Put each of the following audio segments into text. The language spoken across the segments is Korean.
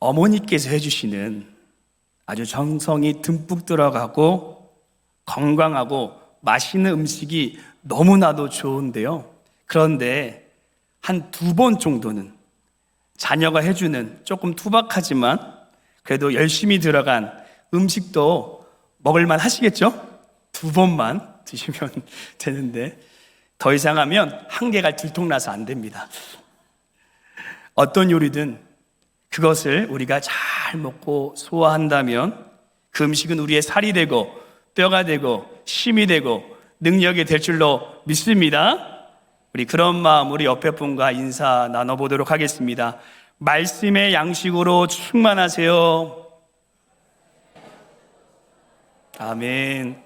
어머니께서 해주시는 아주 정성이 듬뿍 들어가고 건강하고 맛있는 음식이 너무나도 좋은데요. 그런데 한 2번 정도는 자녀가 해주는 조금 투박하지만 그래도 열심히 들어간 음식도 먹을만 하시겠죠? 2번만 드시면 되는데 더 이상 하면 한계가 들통나서 안 됩니다. 어떤 요리든 그것을 우리가 잘 먹고 소화한다면 그 음식은 우리의 살이 되고 뼈가 되고 힘이 되고 능력이 될 줄로 믿습니다. 우리 그런 마음으로 옆에 분과 인사 나눠보도록 하겠습니다. 말씀의 양식으로 충만하세요. 아멘.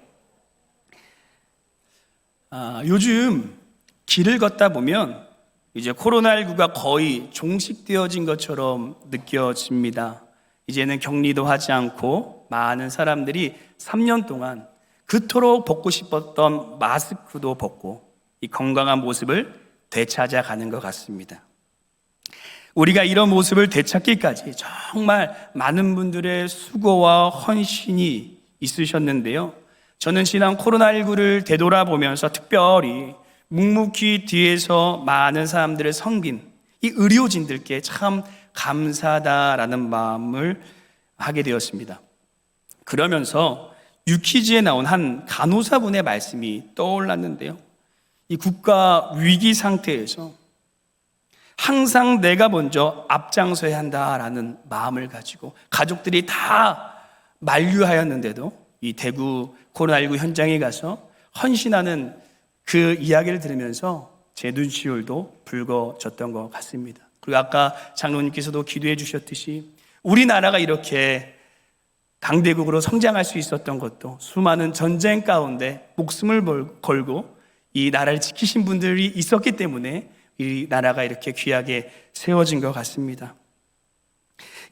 요즘 길을 걷다 보면 이제 코로나19가 거의 종식되어진 것처럼 느껴집니다. 이제는 격리도 하지 않고 많은 사람들이 3년 동안 그토록 벗고 싶었던 마스크도 벗고 이 건강한 모습을 되찾아가는 것 같습니다. 우리가 이런 모습을 되찾기까지 정말 많은 분들의 수고와 헌신이 있으셨는데요. 저는 지난 코로나19를 되돌아보면서 특별히 묵묵히 뒤에서 많은 사람들을 섬긴 이 의료진들께 참 감사하다라는 마음을 하게 되었습니다. 그러면서 유퀴즈에 나온 한 간호사분의 말씀이 떠올랐는데요. 이 국가 위기 상태에서 항상 내가 먼저 앞장서야 한다라는 마음을 가지고 가족들이 다 만류하였는데도 이 대구 코로나19 현장에 가서 헌신하는 그 이야기를 들으면서 제 눈시울도 붉어졌던 것 같습니다. 그리고 아까 장로님께서도 기도해 주셨듯이 우리나라가 이렇게 강대국으로 성장할 수 있었던 것도 수많은 전쟁 가운데 목숨을 걸고 이 나라를 지키신 분들이 있었기 때문에 이 나라가 이렇게 귀하게 세워진 것 같습니다.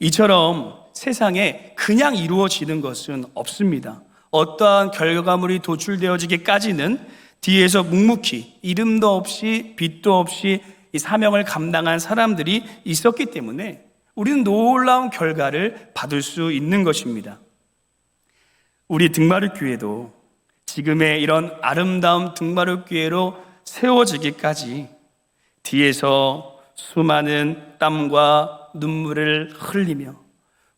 이처럼 세상에 그냥 이루어지는 것은 없습니다. 어떠한 결과물이 도출되어지기까지는 뒤에서 묵묵히 이름도 없이 빛도 없이 이 사명을 감당한 사람들이 있었기 때문에 우리는 놀라운 결과를 받을 수 있는 것입니다. 우리 등마룻교회도 지금의 이런 아름다운 등마룻교회로 세워지기까지 뒤에서 수많은 땀과 눈물을 흘리며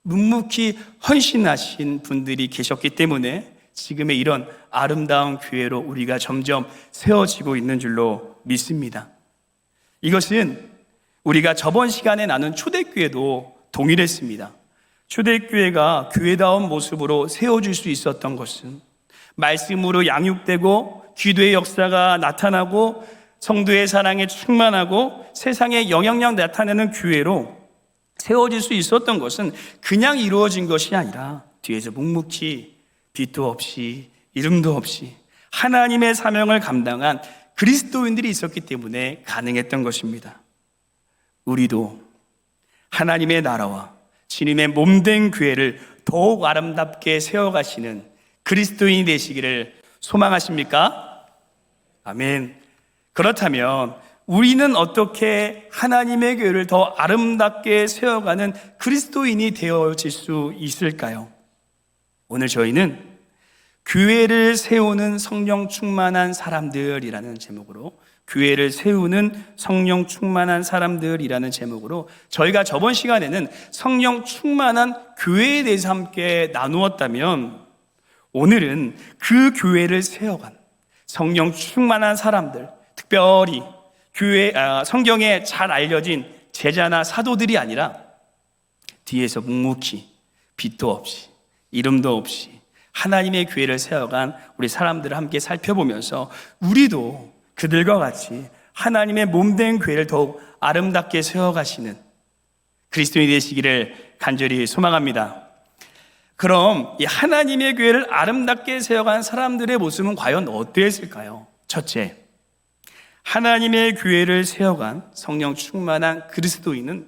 묵묵히 헌신하신 분들이 계셨기 때문에 지금의 이런 아름다운 교회로 우리가 점점 세워지고 있는 줄로 믿습니다. 이것은 우리가 저번 시간에 나눈 초대교회도 동일했습니다. 초대교회가 교회다운 모습으로 세워질 수 있었던 것은 말씀으로 양육되고 기도의 역사가 나타나고 성도의 사랑에 충만하고 세상에 영향력 나타내는 교회로 세워질 수 있었던 것은 그냥 이루어진 것이 아니라 뒤에서 묵묵히 빛도 없이 이름도 없이 하나님의 사명을 감당한 그리스도인들이 있었기 때문에 가능했던 것입니다. 우리도 하나님의 나라와 주님의 몸된 교회를 더욱 아름답게 세워가시는 그리스도인이 되시기를 소망하십니까? 아멘. 그렇다면 우리는 어떻게 하나님의 교회를 더 아름답게 세워가는 그리스도인이 되어질 수 있을까요? 오늘 저희는 교회를 세우는 성령 충만한 사람들이라는 제목으로 교회를 세우는 성령 충만한 사람들이라는 제목으로 저희가 저번 시간에는 성령 충만한 교회에 대해서 함께 나누었다면 오늘은 그 교회를 세워간 성령 충만한 사람들, 특별히 성경에 잘 알려진 제자나 사도들이 아니라 뒤에서 묵묵히 빛도 없이 이름도 없이 하나님의 교회를 세워간 우리 사람들을 함께 살펴보면서 우리도 그들과 같이 하나님의 몸된 교회를 더욱 아름답게 세워가시는 그리스도인이 되시기를 간절히 소망합니다. 그럼 이 하나님의 교회를 아름답게 세워간 사람들의 모습은 과연 어떠했을까요? 첫째, 하나님의 교회를 세워간 성령 충만한 그리스도인은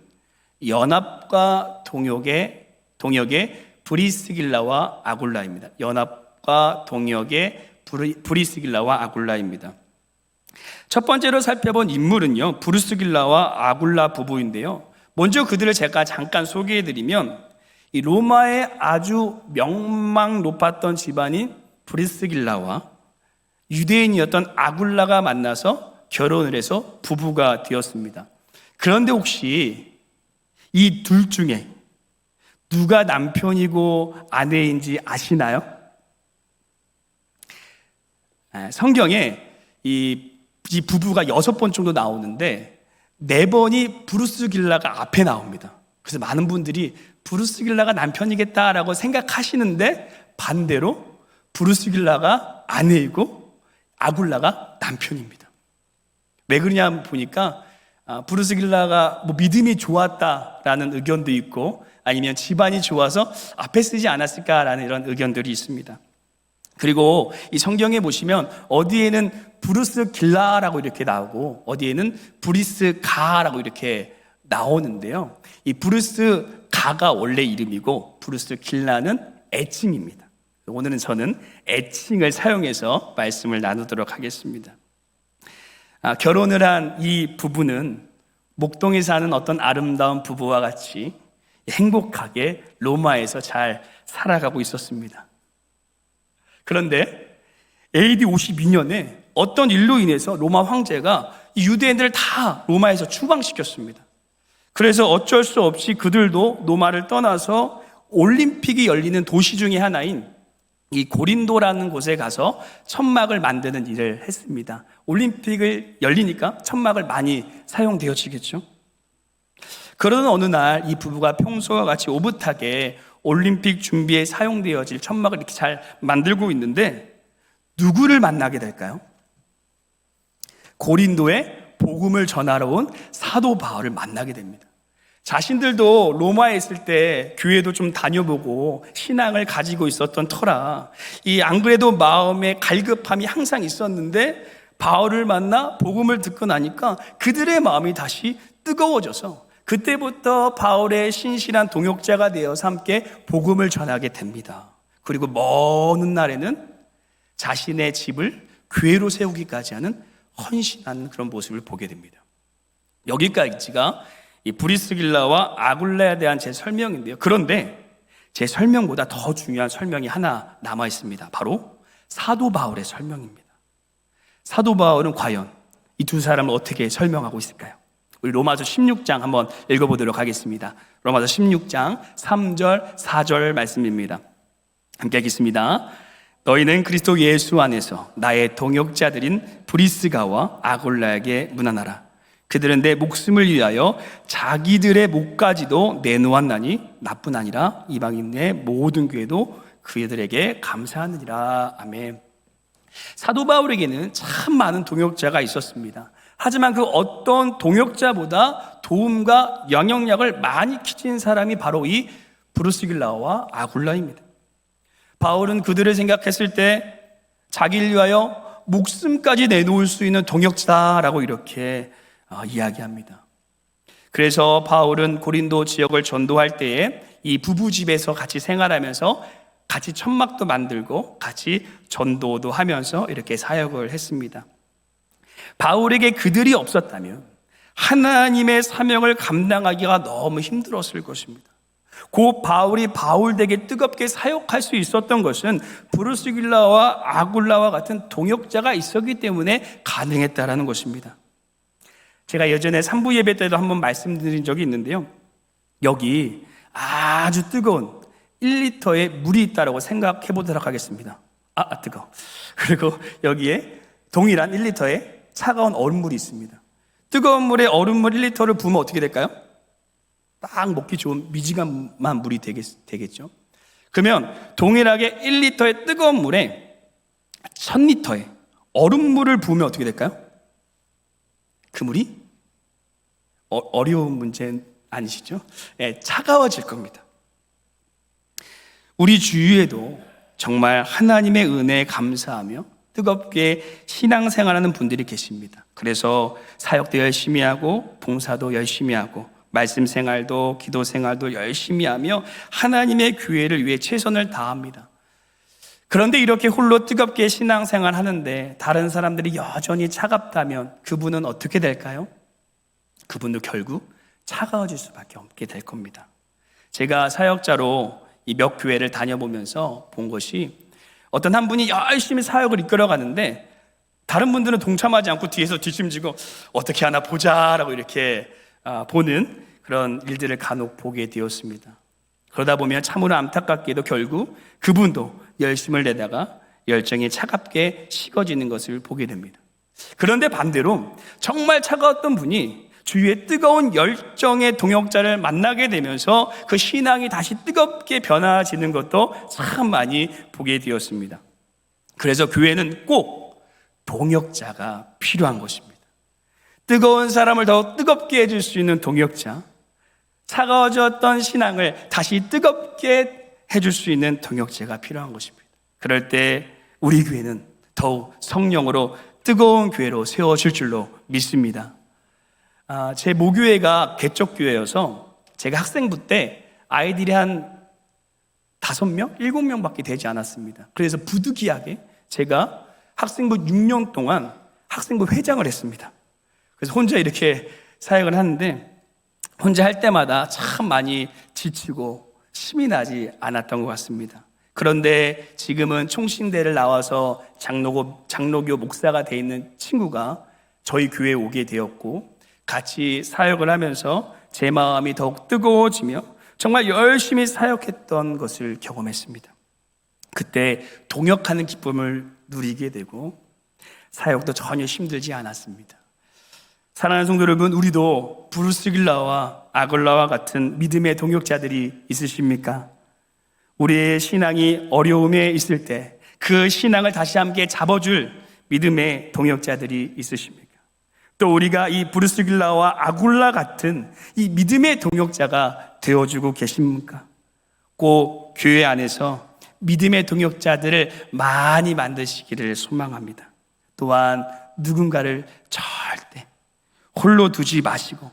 연합과 동역의 브리스길라와 아굴라입니다. 연합과 동역의 브리스길라와 아굴라입니다. 첫 번째로 살펴본 인물은요, 브리스길라와 아굴라 부부인데요. 먼저 그들을 제가 잠깐 소개해드리면 이 로마의 아주 명망 높았던 집안인 브리스길라와 유대인이었던 아굴라가 만나서 결혼을 해서 부부가 되었습니다. 그런데 혹시 이 둘 중에 누가 남편이고 아내인지 아시나요? 성경에 이 부부가 6번 정도 나오는데 4번이 브루스 길라가 앞에 나옵니다. 그래서 많은 분들이 브루스 길라가 남편이겠다라고 생각하시는데 반대로 브루스 길라가 아내이고 아굴라가 남편입니다. 왜 그러냐 보니까 브루스 길라가 믿음이 좋았다라는 의견도 있고 아니면 집안이 좋아서 앞에 쓰지 않았을까라는 이런 의견들이 있습니다. 그리고 이 성경에 보시면 어디에는 브루스 길라라고 이렇게 나오고 어디에는 브리스 가라고 이렇게 나오는데요. 이 브루스 가가 원래 이름이고 브루스 길라는 애칭입니다. 오늘은 저는 애칭을 사용해서 말씀을 나누도록 하겠습니다. 결혼을 한 이 부부는 목동에 사는 어떤 아름다운 부부와 같이 행복하게 로마에서 잘 살아가고 있었습니다. 그런데 AD 52년에 어떤 일로 인해서 로마 황제가 이 유대인들을 다 로마에서 추방시켰습니다. 그래서 어쩔 수 없이 그들도 로마를 떠나서 올림픽이 열리는 도시 중에 하나인 이 고린도라는 곳에 가서 천막을 만드는 일을 했습니다. 올림픽을 열리니까 천막을 많이 사용되어지겠죠. 그러던 어느 날 이 부부가 평소와 같이 오붓하게 올림픽 준비에 사용되어질 천막을 이렇게 잘 만들고 있는데 누구를 만나게 될까요? 고린도에 복음을 전하러 온 사도 바울을 만나게 됩니다. 자신들도 로마에 있을 때 교회도 좀 다녀보고 신앙을 가지고 있었던 터라 안 그래도 마음에 갈급함이 항상 있었는데 바울을 만나 복음을 듣고 나니까 그들의 마음이 다시 뜨거워져서 그때부터 바울의 신실한 동역자가 되어서 함께 복음을 전하게 됩니다. 그리고 먼 훗날에는 자신의 집을 교회로 세우기까지 하는 헌신하는 그런 모습을 보게 됩니다. 여기까지가 이 브리스길라와 아굴라에 대한 제 설명인데요. 그런데 제 설명보다 더 중요한 설명이 하나 남아 있습니다. 바로 사도 바울의 설명입니다. 사도 바울은 과연 이 두 사람을 어떻게 설명하고 있을까요? 우리 로마서 16장 한번 읽어보도록 하겠습니다. 로마서 16장 3절 4절 말씀입니다. 함께 하겠습니다. 너희는 그리스도 예수 안에서 나의 동역자들인 브리스가와 아굴라에게 문안하라. 그들은 내 목숨을 위하여 자기들의 목까지도 내놓았나니 나뿐 아니라 이방인의 모든 교회도 그들에게 감사하느니라. 아멘. 사도 바울에게는 참 많은 동역자가 있었습니다. 하지만 그 어떤 동역자보다 도움과 영향력을 많이 끼친 사람이 바로 이 브루스길라와 아굴라입니다. 바울은 그들을 생각했을 때 자기를 위하여 목숨까지 내놓을 수 있는 동역자라고 이렇게 이야기합니다. 그래서 바울은 고린도 지역을 전도할 때에 이 부부집에서 같이 생활하면서 같이 천막도 만들고 같이 전도도 하면서 이렇게 사역을 했습니다. 바울에게 그들이 없었다면 하나님의 사명을 감당하기가 너무 힘들었을 것입니다. 곧 바울이 바울에게 뜨겁게 사역할 수 있었던 것은 브루스길라와 아굴라와 같은 동역자가 있었기 때문에 가능했다라는 것입니다. 제가 예전에 3부 예배 때도 한번 말씀드린 적이 있는데요. 여기 아주 뜨거운 1리터의 물이 있다고 생각해 보도록 하겠습니다. 뜨거워. 그리고 여기에 동일한 1리터의 차가운 얼음물이 있습니다. 뜨거운 물에 얼음물 1리터를 부으면 어떻게 될까요? 딱 먹기 좋은 미지근한 물이 되겠죠. 그러면 동일하게 1리터의 뜨거운 물에 1000리터의 얼음물을 부으면 어떻게 될까요? 그 물이 어려운 문제 아니시죠? 차가워질 겁니다. 우리 주위에도 정말 하나님의 은혜에 감사하며 뜨겁게 신앙생활하는 분들이 계십니다. 그래서 사역도 열심히 하고 봉사도 열심히 하고 말씀 생활도 기도 생활도 열심히 하며 하나님의 교회를 위해 최선을 다합니다. 그런데 이렇게 홀로 뜨겁게 신앙생활 하는데 다른 사람들이 여전히 차갑다면 그분은 어떻게 될까요? 그분도 결국 차가워질 수밖에 없게 될 겁니다. 제가 사역자로 이 몇 교회를 다녀보면서 본 것이, 어떤 한 분이 열심히 사역을 이끌어가는데 다른 분들은 동참하지 않고 뒤에서 뒷심지고 어떻게 하나 보자라고 이렇게 보는 그런 일들을 간혹 보게 되었습니다. 그러다 보면 참으로 안타깝게도 결국 그분도 열심을 내다가 열정이 차갑게 식어지는 것을 보게 됩니다. 그런데 반대로 정말 차가웠던 분이 주위에 뜨거운 열정의 동역자를 만나게 되면서 그 신앙이 다시 뜨겁게 변화지는 것도 참 많이 보게 되었습니다. 그래서 교회는 꼭 동역자가 필요한 것입니다. 뜨거운 사람을 더 뜨겁게 해줄 수 있는 동역자, 차가워졌던 신앙을 다시 뜨겁게 해줄 수 있는 동역자가 필요한 것입니다. 그럴 때 우리 교회는 더욱 성령으로 뜨거운 교회로 세워질 줄로 믿습니다. 제 모교회가 개척교회여서 제가 학생부 때 아이들이 한 5명, 7명 밖에 되지 않았습니다. 그래서 부득이하게 제가 학생부 6년 동안 학생부 회장을 했습니다. 그래서 혼자 이렇게 사역을 하는데 혼자 할 때마다 참 많이 지치고 힘이 나지 않았던 것 같습니다. 그런데 지금은 총신대를 나와서 장로교 목사가 돼 있는 친구가 저희 교회에 오게 되었고 같이 사역을 하면서 제 마음이 더욱 뜨거워지며 정말 열심히 사역했던 것을 경험했습니다. 그때 동역하는 기쁨을 누리게 되고 사역도 전혀 힘들지 않았습니다. 사랑하는 성도 여러분, 우리도 브루스길라와 아굴라와 같은 믿음의 동역자들이 있으십니까? 우리의 신앙이 어려움에 있을 때 그 신앙을 다시 함께 잡아줄 믿음의 동역자들이 있으십니까? 또 우리가 이 브루스길라와 아굴라 같은 이 믿음의 동역자가 되어주고 계십니까? 꼭 교회 안에서 믿음의 동역자들을 많이 만드시기를 소망합니다. 또한 누군가를 절대 홀로 두지 마시고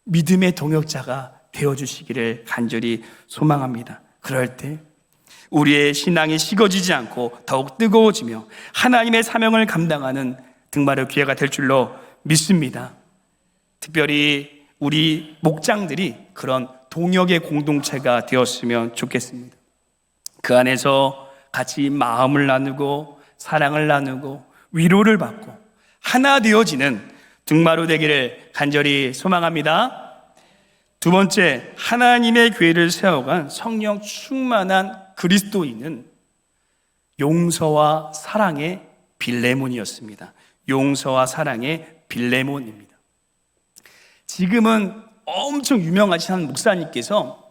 믿음의 동역자가 되어주시기를 간절히 소망합니다. 그럴 때 우리의 신앙이 식어지지 않고 더욱 뜨거워지며 하나님의 사명을 감당하는 등말의 기회가 될 줄로 믿습니다. 특별히 우리 목장들이 그런 동역의 공동체가 되었으면 좋겠습니다. 그 안에서 같이 마음을 나누고 사랑을 나누고 위로를 받고 하나 되어지는 등마루 되기를 간절히 소망합니다. 두 번째, 하나님의 교회를 세워간 성령 충만한 그리스도인은 용서와 사랑의 빌레몬이었습니다. 용서와 사랑의 빌레몬입니다. 지금은 엄청 유명하신 한 목사님께서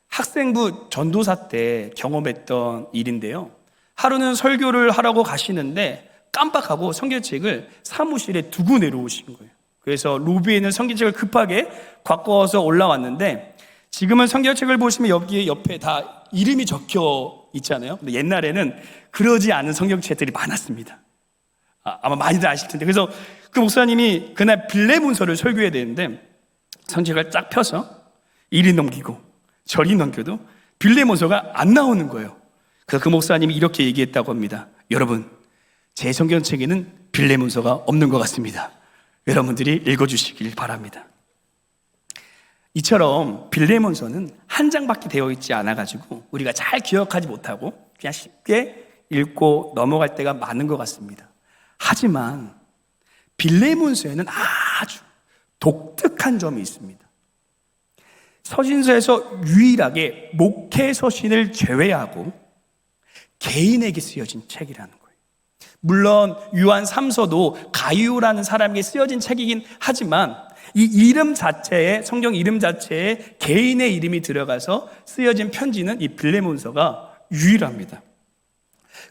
학생부 전도사 때 경험했던 일인데요. 하루는 설교를 하라고 가시는데 깜빡하고 성경책을 사무실에 두고 내려오신 거예요. 그래서 로비에 있는 성경책을 급하게 갖고 와서 올라왔는데 지금은 성경책을 보시면 여기에 옆에 다 이름이 적혀 있잖아요. 근데 옛날에는 그러지 않은 성경책들이 많았습니다. 아마 많이들 아실 텐데. 그래서 그 목사님이 그날 빌레몬서를 설교해야 되는데 성경책을 쫙 펴서 이리 넘기고 저리 넘겨도 빌레몬서가 안 나오는 거예요. 그래서 그 목사님이 이렇게 얘기했다고 합니다. 여러분, 제 성경책에는 빌레몬서가 없는 것 같습니다. 여러분들이 읽어주시길 바랍니다. 이처럼 빌레몬서는 한 장밖에 되어 있지 않아가지고 우리가 잘 기억하지 못하고 그냥 쉽게 읽고 넘어갈 때가 많은 것 같습니다. 하지만 빌레몬서에는 아주 독특한 점이 있습니다. 서신서에서 유일하게 목회 서신을 제외하고 개인에게 쓰여진 책이라는 거예요. 물론 요한 3서도 가이오라는 사람에게 쓰여진 책이긴 하지만 이 이름 자체에, 성경 이름 자체에 개인의 이름이 들어가서 쓰여진 편지는 이 빌레몬서가 유일합니다.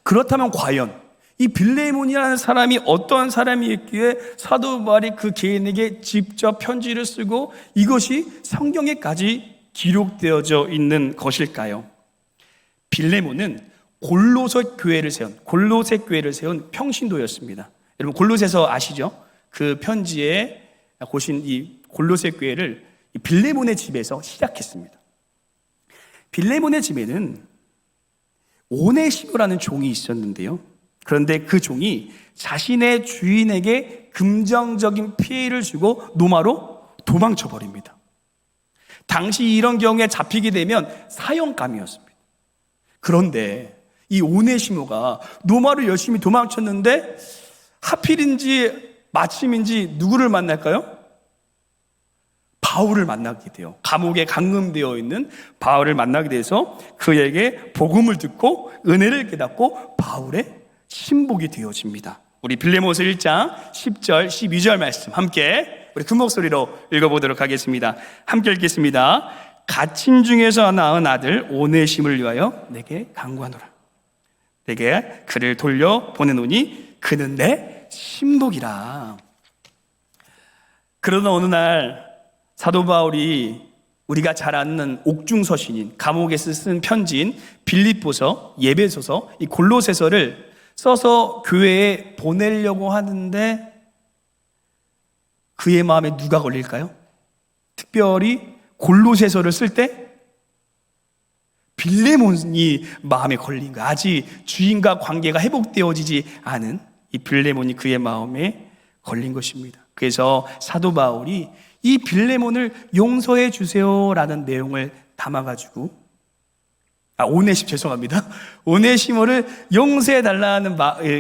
그렇다면 과연 이 빌레몬이라는 사람이 어떠한 사람이었기에 사도 바울이 그 개인에게 직접 편지를 쓰고 이것이 성경에까지 기록되어져 있는 것일까요? 빌레몬은 골로새 교회를 세운 평신도였습니다. 여러분 골로새서 아시죠? 그 편지에 고신 이 골로새 교회를 빌레몬의 집에서 시작했습니다. 빌레몬의 집에는 오네시모라는 종이 있었는데요. 그런데 그 종이 자신의 주인에게 금전적인 피해를 주고 노마로 도망쳐 버립니다. 당시 이런 경우에 잡히게 되면 사형감이었습니다. 그런데 이 오네시모가 로마로 열심히 도망쳤는데 하필인지 마침인지 누구를 만날까요? 바울을 만나게 돼요. 감옥에 감금되어 있는 바울을 만나게 돼서 그에게 복음을 듣고 은혜를 깨닫고 바울의 신복이 되어집니다. 우리 빌레몬서 1장 10절 12절 말씀 함께 우리 큰 목소리로 읽어보도록 하겠습니다. 함께 읽겠습니다. 갇힌 중에서 낳은 아들 오네심을 위하여 내게 간구하노라. 내게 그를 돌려 보내노니 그는 내 신복이라. 그러나 어느 날 사도 바울이 우리가 잘 아는 옥중서신인 감옥에서 쓴 편지인 빌립보서, 예배소서, 이 골로새서를 써서 교회에 보내려고 하는데 그의 마음에 누가 걸릴까요? 특별히 골로새서를 쓸 때 빌레몬이 마음에 걸린 거예요. 아직 주인과 관계가 회복되어지지 않은 이 빌레몬이 그의 마음에 걸린 것입니다. 그래서 사도 바울이 이 빌레몬을 용서해 주세요라는 내용을 담아가지고 오네시모를 용서해 달라는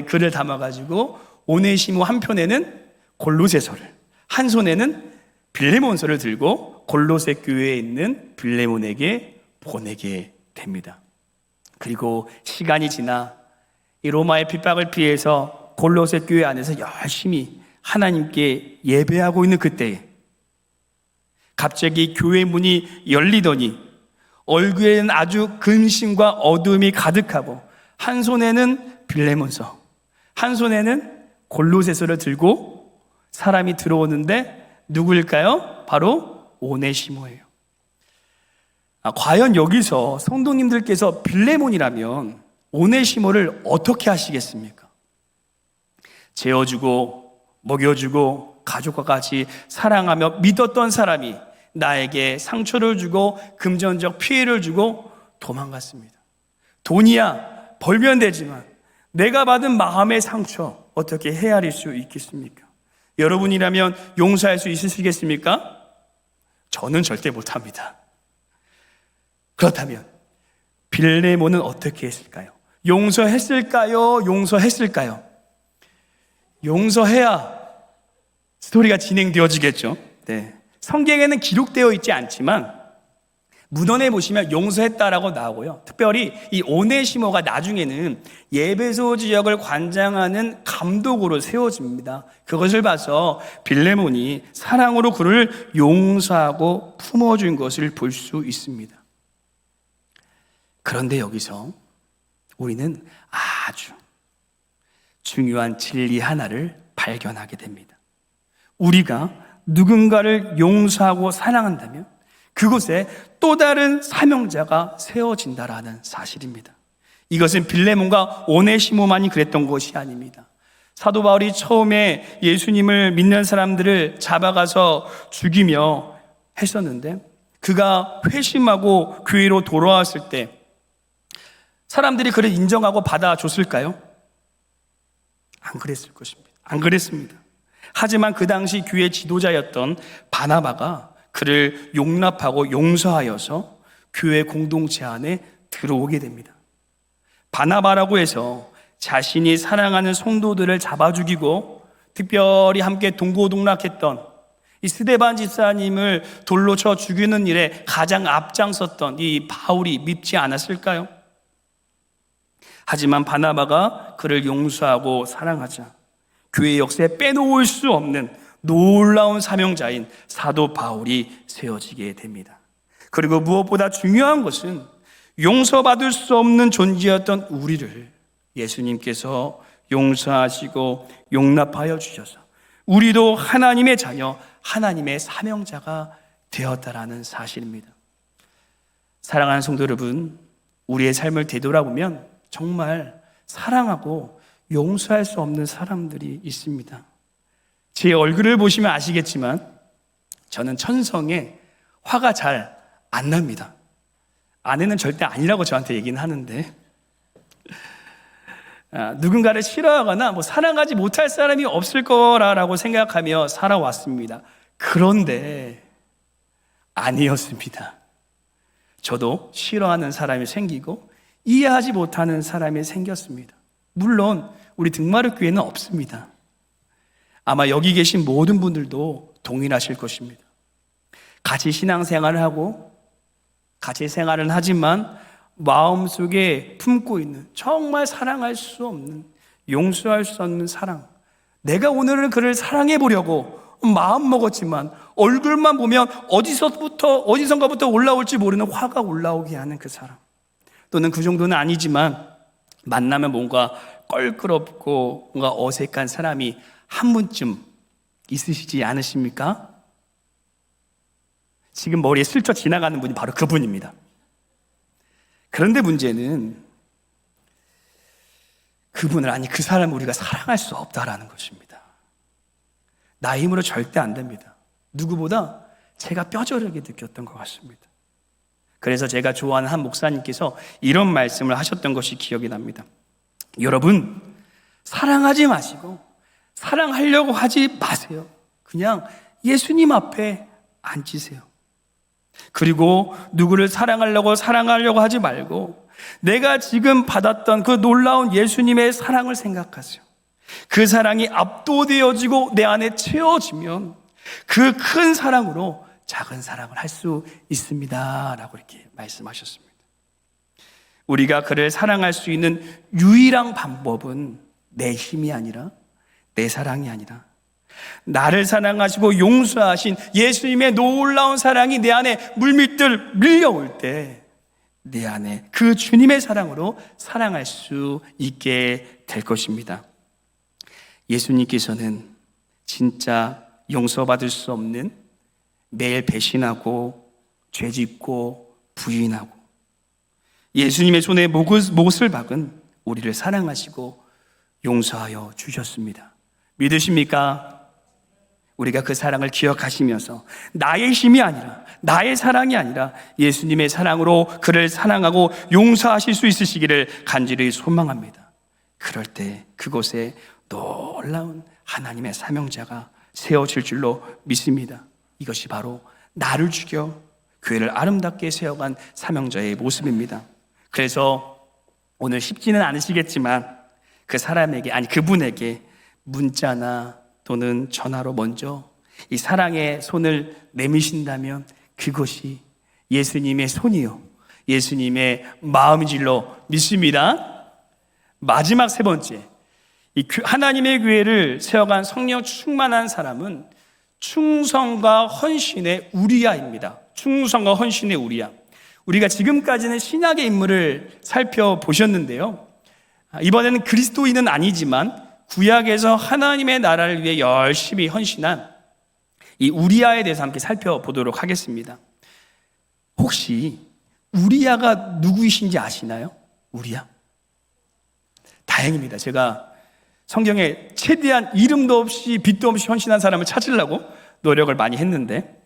글을 담아가지고 오네시모 한편에는 골로새서를, 한 손에는 빌레몬서를 들고 골로새 교회에 있는 빌레몬에게 보내게 됩니다. 그리고 시간이 지나 이 로마의 핍박을 피해서 골로새 교회 안에서 열심히 하나님께 예배하고 있는 그때에 갑자기 교회 문이 열리더니 얼굴에는 아주 근심과 어두움이 가득하고 한 손에는 빌레몬서, 한 손에는 골로새서를 들고 사람이 들어오는데 누구일까요? 바로 오네시모예요. 과연 여기서 성도님들께서 빌레몬이라면 오네시모를 어떻게 하시겠습니까? 재워주고 먹여주고 가족과 같이 사랑하며 믿었던 사람이 나에게 상처를 주고 금전적 피해를 주고 도망갔습니다. 돈이야 벌면 되지만 내가 받은 마음의 상처 어떻게 헤아릴 수 있겠습니까? 여러분이라면 용서할 수 있으시겠습니까? 저는 절대 못합니다. 그렇다면 빌레몬은 어떻게 했을까요? 용서했을까요? 용서했을까요? 용서해야 스토리가 진행되어지겠죠. 네. 성경에는 기록되어 있지 않지만 문헌에 보시면 용서했다라고 나오고요. 특별히 이 오네시모가 나중에는 예배소 지역을 관장하는 감독으로 세워집니다. 그것을 봐서 빌레몬이 사랑으로 그를 용서하고 품어준 것을 볼 수 있습니다. 그런데 여기서 우리는 아주 중요한 진리 하나를 발견하게 됩니다. 우리가 누군가를 용서하고 사랑한다면 그곳에 또 다른 사명자가 세워진다라는 사실입니다. 이것은 빌레몬과 오네시모만이 그랬던 것이 아닙니다. 사도 바울이 처음에 예수님을 믿는 사람들을 잡아가서 죽이며 했었는데 그가 회심하고 교회로 돌아왔을 때 사람들이 그를 인정하고 받아줬을까요? 안 그랬을 것입니다. 안 그랬습니다. 하지만 그 당시 교회 지도자였던 바나바가 그를 용납하고 용서하여서 교회 공동체 안에 들어오게 됩니다. 바나바라고 해서 자신이 사랑하는 성도들을 잡아 죽이고 특별히 함께 동고동락했던 이 스데반 집사님을 돌로 쳐 죽이는 일에 가장 앞장섰던 이 바울이 밉지 않았을까요? 하지만 바나바가 그를 용서하고 사랑하자 교회 역사에 빼놓을 수 없는 놀라운 사명자인 사도 바울이 세워지게 됩니다. 그리고 무엇보다 중요한 것은 용서받을 수 없는 존재였던 우리를 예수님께서 용서하시고 용납하여 주셔서 우리도 하나님의 자녀, 하나님의 사명자가 되었다라는 사실입니다. 사랑하는 성도 여러분, 우리의 삶을 되돌아보면 정말 사랑하고 용서할 수 없는 사람들이 있습니다. 제 얼굴을 보시면 아시겠지만 저는 천성에 화가 잘 안 납니다. 아내는 절대 아니라고 저한테 얘기는 하는데 누군가를 싫어하거나 사랑하지 못할 사람이 없을 거라고 생각하며 살아왔습니다. 그런데 아니었습니다. 저도 싫어하는 사람이 생기고 이해하지 못하는 사람이 생겼습니다. 물론 우리 등마루 교회는 없습니다. 아마 여기 계신 모든 분들도 동일하실 것입니다. 같이 신앙생활을 하고 같이 생활은 하지만 마음속에 품고 있는 정말 사랑할 수 없는, 용서할 수 없는 사랑, 내가 오늘은 그를 사랑해 보려고 마음 먹었지만 얼굴만 보면 어디선가부터 올라올지 모르는 화가 올라오게 하는 그 사람, 또는 그 정도는 아니지만 만나면 뭔가 껄끄럽고 뭔가 어색한 사람이 한 분쯤 있으시지 않으십니까? 지금 머리에 슬쩍 지나가는 분이 바로 그분입니다. 그런데 문제는 그분을, 아니 그 사람을 우리가 사랑할 수 없다라는 것입니다. 나 힘으로 절대 안 됩니다. 누구보다 제가 뼈저리게 느꼈던 것 같습니다. 그래서 제가 좋아하는 한 목사님께서 이런 말씀을 하셨던 것이 기억이 납니다. 여러분, 사랑하지 마시고 사랑하려고 하지 마세요. 그냥 예수님 앞에 앉으세요. 그리고 누구를 사랑하려고 하지 말고 내가 지금 받았던 그 놀라운 예수님의 사랑을 생각하세요. 그 사랑이 압도되어지고 내 안에 채워지면 그 큰 사랑으로 작은 사랑을 할 수 있습니다 라고 이렇게 말씀하셨습니다. 우리가 그를 사랑할 수 있는 유일한 방법은 내 힘이 아니라, 내 사랑이 아니라 나를 사랑하시고 용서하신 예수님의 놀라운 사랑이 내 안에 물밀듯 밀려올 때 내 안에 그 주님의 사랑으로 사랑할 수 있게 될 것입니다. 예수님께서는 진짜 용서받을 수 없는, 매일 배신하고 죄짓고 부인하고 예수님의 손에 못을 박은 우리를 사랑하시고 용서하여 주셨습니다. 믿으십니까? 우리가 그 사랑을 기억하시면서 나의 힘이 아니라, 나의 사랑이 아니라 예수님의 사랑으로 그를 사랑하고 용서하실 수 있으시기를 간절히 소망합니다. 그럴 때 그곳에 놀라운 하나님의 사명자가 세워질 줄로 믿습니다. 이것이 바로 나를 죽여 교회를 아름답게 세워간 사명자의 모습입니다. 그래서 오늘 쉽지는 않으시겠지만 그 사람에게, 아니 그분에게 문자나 또는 전화로 먼저 이 사랑의 손을 내미신다면 그것이 예수님의 손이요, 예수님의 마음인 줄로 믿습니다. 마지막 세 번째, 이 하나님의 교회를 세워간 성령 충만한 사람은 충성과 헌신의 우리야입니다. 충성과 헌신의 우리야. 우리가 지금까지는 신약의 인물을 살펴보셨는데요, 이번에는 그리스도인은 아니지만 구약에서 하나님의 나라를 위해 열심히 헌신한 이 우리야에 대해서 함께 살펴보도록 하겠습니다. 혹시 우리야가 누구이신지 아시나요? 우리야? 다행입니다. 제가 성경에 최대한 이름도 없이 빛도 없이 헌신한 사람을 찾으려고 노력을 많이 했는데,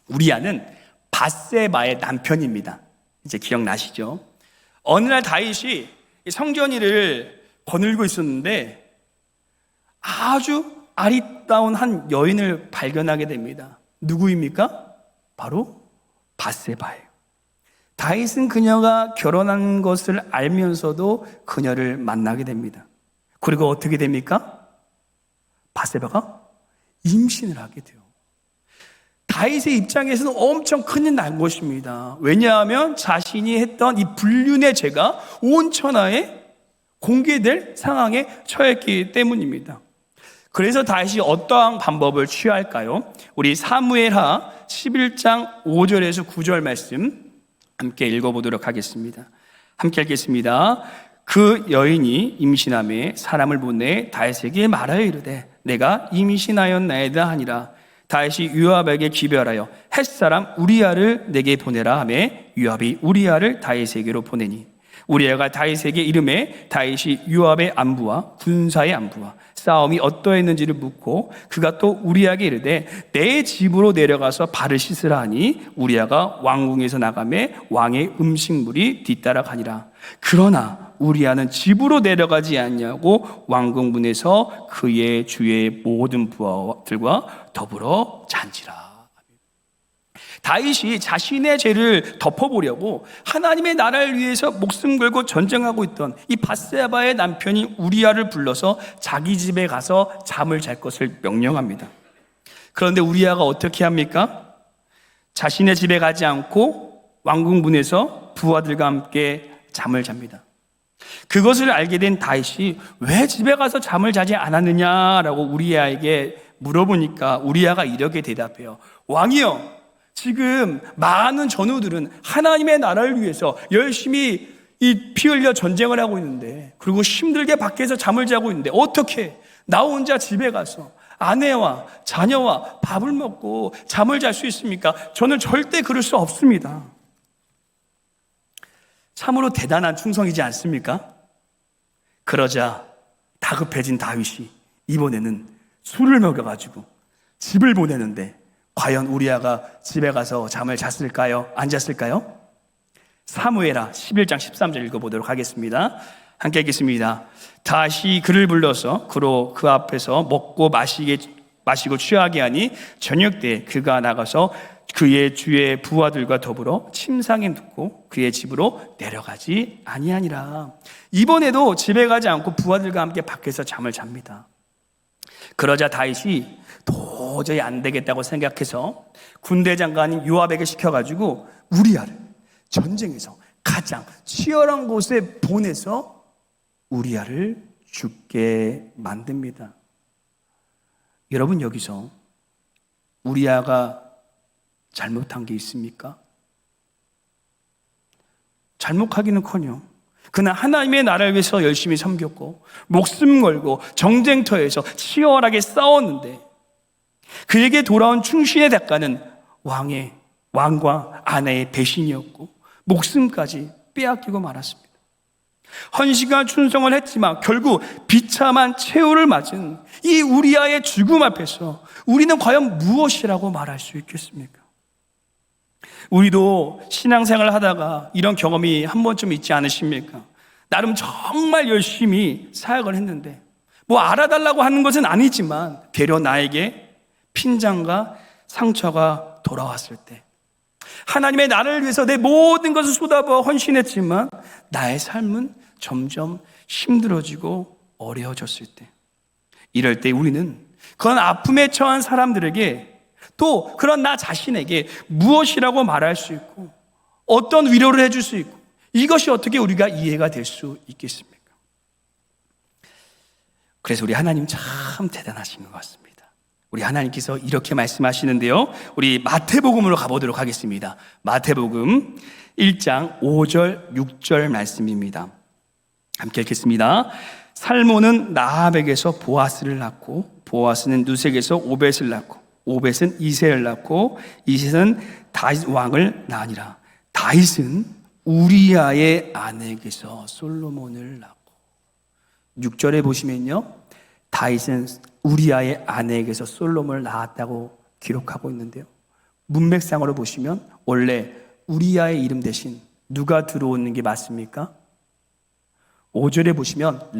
우리야는 밧세바의 남편입니다. 이제 기억나시죠? 어느 날 다윗이 성전이를 거닐고 있었는데 아주 아리따운 한 여인을 발견하게 됩니다. 누구입니까? 바로 밧세바예요. 다윗은 그녀가 결혼한 것을 알면서도 그녀를 만나게 됩니다. 그리고 어떻게 됩니까? 밧세바가 임신을 하게 돼요. 다윗의 입장에서는 엄청 큰일 난 것입니다. 왜냐하면 자신이 했던 이 불륜의 죄가 온 천하에 공개될 상황에 처했기 때문입니다. 그래서 다윗이 어떠한 방법을 취할까요? 우리 사무엘하 11장 5절에서 9절 말씀 함께 읽어보도록 하겠습니다. 함께 읽겠습니다. 그 여인이 임신함에 사람을 보내 다윗에게 말하여 이르되 내가 임신하였나이다 하니라. 다윗이 요압에게 기별하여 햇사람 우리야를 내게 보내라 하며 요압이 우리야를 다윗에게로 보내니 우리야가 다윗에게 이르매 다윗이 요압의 안부와 군사의 안부와 싸움이 어떠했는지를 묻고 그가 또 우리야에게 이르되 내 집으로 내려가서 발을 씻으라 하니 우리야가 왕궁에서 나가매 왕의 음식물이 뒤따라가니라. 그러나 우리야는 집으로 내려가지 않냐고 왕궁문에서 그의 주의 모든 부하들과 더불어 잔지라. 다윗이 자신의 죄를 덮어보려고 하나님의 나라를 위해서 목숨 걸고 전쟁하고 있던 이 밧세바의 남편이 우리아를 불러서 자기 집에 가서 잠을 잘 것을 명령합니다. 그런데 우리아가 어떻게 합니까? 자신의 집에 가지 않고 왕궁문에서 부하들과 함께 잠을 잡니다. 그것을 알게 된 다윗이 왜 집에 가서 잠을 자지 않았느냐라고 우리아에게 물어보니까 우리아가 이렇게 대답해요. 왕이여, 지금 많은 전우들은 하나님의 나라를 위해서 열심히 피 흘려 전쟁을 하고 있는데, 그리고 힘들게 밖에서 잠을 자고 있는데 어떻게 나 혼자 집에 가서 아내와 자녀와 밥을 먹고 잠을 잘 수 있습니까? 저는 절대 그럴 수 없습니다. 참으로 대단한 충성이지 않습니까? 그러자 다급해진 다윗이 이번에는 술을 먹여가지고 집을 보내는데, 과연 우리아가 집에 가서 잠을 잤을까요? 안 잤을까요? 사무엘하 11장 13절 읽어보도록 하겠습니다. 함께 읽겠습니다. 다시 그를 불러서 그로 그 앞에서 먹고 마시고 취하게 하니 저녁 때 그가 나가서 그의 주의 부하들과 더불어 침상에 눕고 그의 집으로 내려가지 아니하니라. 이번에도 집에 가지 않고 부하들과 함께 밖에서 잠을 잡니다. 그러자 다윗이 도저히 안 되겠다고 생각해서 군대 장관인 요압에게 시켜가지고 우리아를 전쟁에서 가장 치열한 곳에 보내서 우리아를 죽게 만듭니다. 여러분, 여기서 우리아가 잘못한 게 있습니까? 잘못하기는커녕 그는 하나님의 나라를 위해서 열심히 섬겼고 목숨 걸고 정쟁터에서 치열하게 싸웠는데, 그에게 돌아온 충신의 대가는 왕과 아내의 배신이었고 목숨까지 빼앗기고 말았습니다. 헌신과 충성을 했지만 결국 비참한 최후를 맞은 이 우리아의 죽음 앞에서 우리는 과연 무엇이라고 말할 수 있겠습니까? 우리도 신앙생활을 하다가 이런 경험이 한 번쯤 있지 않으십니까? 나름 정말 열심히 사역을 했는데 뭐 알아달라고 하는 것은 아니지만 되려 나에게 핀잔과 상처가 돌아왔을 때, 하나님의 나라를 위해서 내 모든 것을 쏟아부어 헌신했지만 나의 삶은 점점 힘들어지고 어려워졌을 때, 이럴 때 우리는 그런 아픔에 처한 사람들에게, 또 그런 나 자신에게 무엇이라고 말할 수 있고 어떤 위로를 해줄 수 있고, 이것이 어떻게 우리가 이해가 될 수 있겠습니까? 그래서 우리 하나님 참 대단하신 것 같습니다. 우리 하나님께서 이렇게 말씀하시는데요, 우리 마태복음으로 가보도록 하겠습니다. 마태복음 1장 5절 6절 말씀입니다. 함께 읽겠습니다. 살몬은 나합에게서 보아스를 낳고 보아스는 누색에서 오벳을 낳고 오벳은 이새를 낳고 이새는 다윗 왕을 낳으니라. 다윗은 우리아의 아내에게서 솔로몬을 낳고, 6절에 보시면요, 다윗은 우리아의 아내에게서 솔로몬을 낳았다고 기록하고 있는데요, 문맥상으로 보시면 원래 우리아의 이름 대신 누가 들어오는 게 맞습니까? 5절에 보시면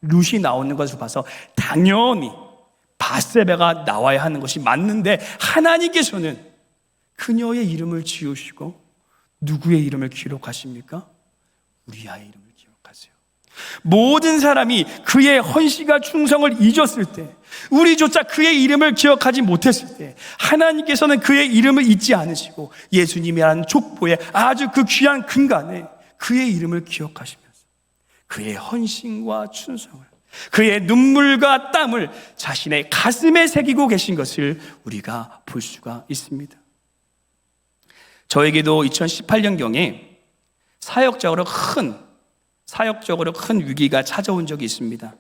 룻이 나오는 것을 봐서 당연히 밧세바가 나와야 하는 것이 맞는데, 하나님께서는 그녀의 이름을 지우시고 누구의 이름을 기록하십니까? 우리아의 이름을 기록하세요. 모든 사람이 그의 헌신과 충성을 잊었을 때, 우리조차 그의 이름을 기억하지 못했을 때, 하나님께서는 그의 이름을 잊지 않으시고 예수님이라는 족보에 아주 그 귀한 근간에 그의 이름을 기억하시면서 그의 헌신과 충성을, 그의 눈물과 땀을 자신의 가슴에 새기고 계신 것을 우리가 볼 수가 있습니다. 저에게도 2018년경에 사역적으로 큰 위기가 찾아온 적이 있습니다.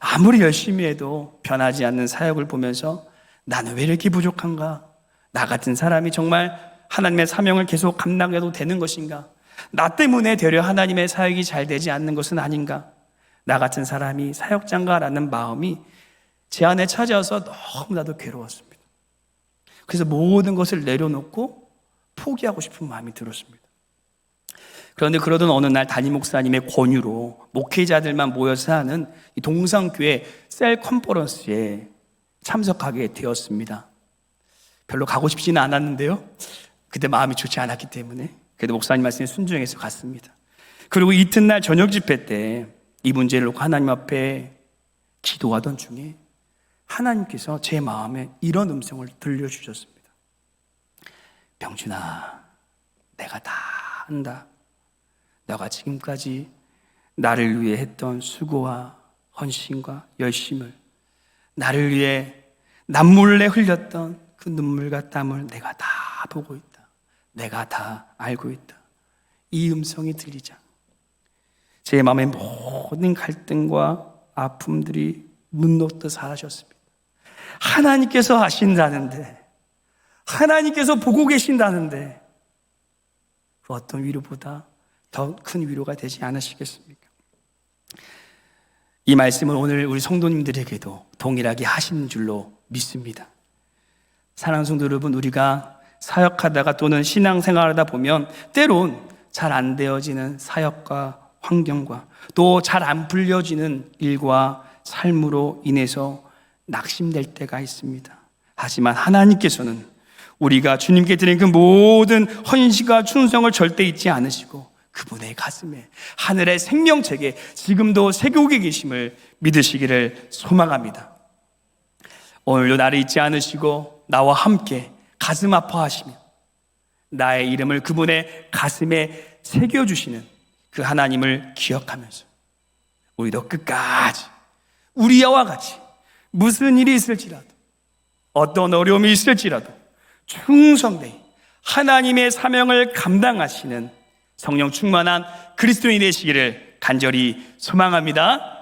아무리 열심히 해도 변하지 않는 사역을 보면서 나는 왜 이렇게 부족한가? 나 같은 사람이 정말 하나님의 사명을 계속 감당해도 되는 것인가? 나 때문에 되려 하나님의 사역이 잘 되지 않는 것은 아닌가? 나 같은 사람이 사역자인가라는 마음이 제 안에 찾아와서 너무나도 괴로웠습니다. 그래서 모든 것을 내려놓고 포기하고 싶은 마음이 들었습니다. 그런데 그러던 어느 날 담임 목사님의 권유로 목회자들만 모여서 하는 동성교회 셀 컨퍼런스에 참석하게 되었습니다. 별로 가고 싶지는 않았는데요, 그때 마음이 좋지 않았기 때문에 그래도 목사님 말씀에 순종해서 갔습니다. 그리고 이튿날 저녁 집회 때 이 문제를 놓고 하나님 앞에 기도하던 중에 하나님께서 제 마음에 이런 음성을 들려주셨습니다. 병준아, 내가 다 한다. 너가 지금까지 나를 위해 했던 수고와 헌신과 열심을, 나를 위해 남몰래 흘렸던 그 눈물과 땀을 내가 다 보고 있다. 내가 다 알고 있다. 이 음성이 들리자 제 마음의 모든 갈등과 아픔들이 눈 녹듯 사라졌습니다. 하나님께서 하신다는데, 하나님께서 보고 계신다는데 그 어떤 위로보다 더 큰 위로가 되지 않으시겠습니까? 이 말씀은 오늘 우리 성도님들에게도 동일하게 하시는 줄로 믿습니다. 사랑하는 성도 여러분, 우리가 사역하다가 또는 신앙생활하다 보면 때론 잘 안 되어지는 사역과 환경과 또 잘 안 풀려지는 일과 삶으로 인해서 낙심될 때가 있습니다. 하지만 하나님께서는 우리가 주님께 드린 그 모든 헌신과 충성을 절대 잊지 않으시고 그분의 가슴에 하늘의 생명책에 지금도 새기고 계심을 믿으시기를 소망합니다. 오늘도 나를 잊지 않으시고 나와 함께 가슴 아파하시며 나의 이름을 그분의 가슴에 새겨주시는 그 하나님을 기억하면서 우리도 끝까지 우리와 같이 무슨 일이 있을지라도 어떤 어려움이 있을지라도 충성되이 하나님의 사명을 감당하시는 성령 충만한 그리스도인이 되시기를 간절히 소망합니다.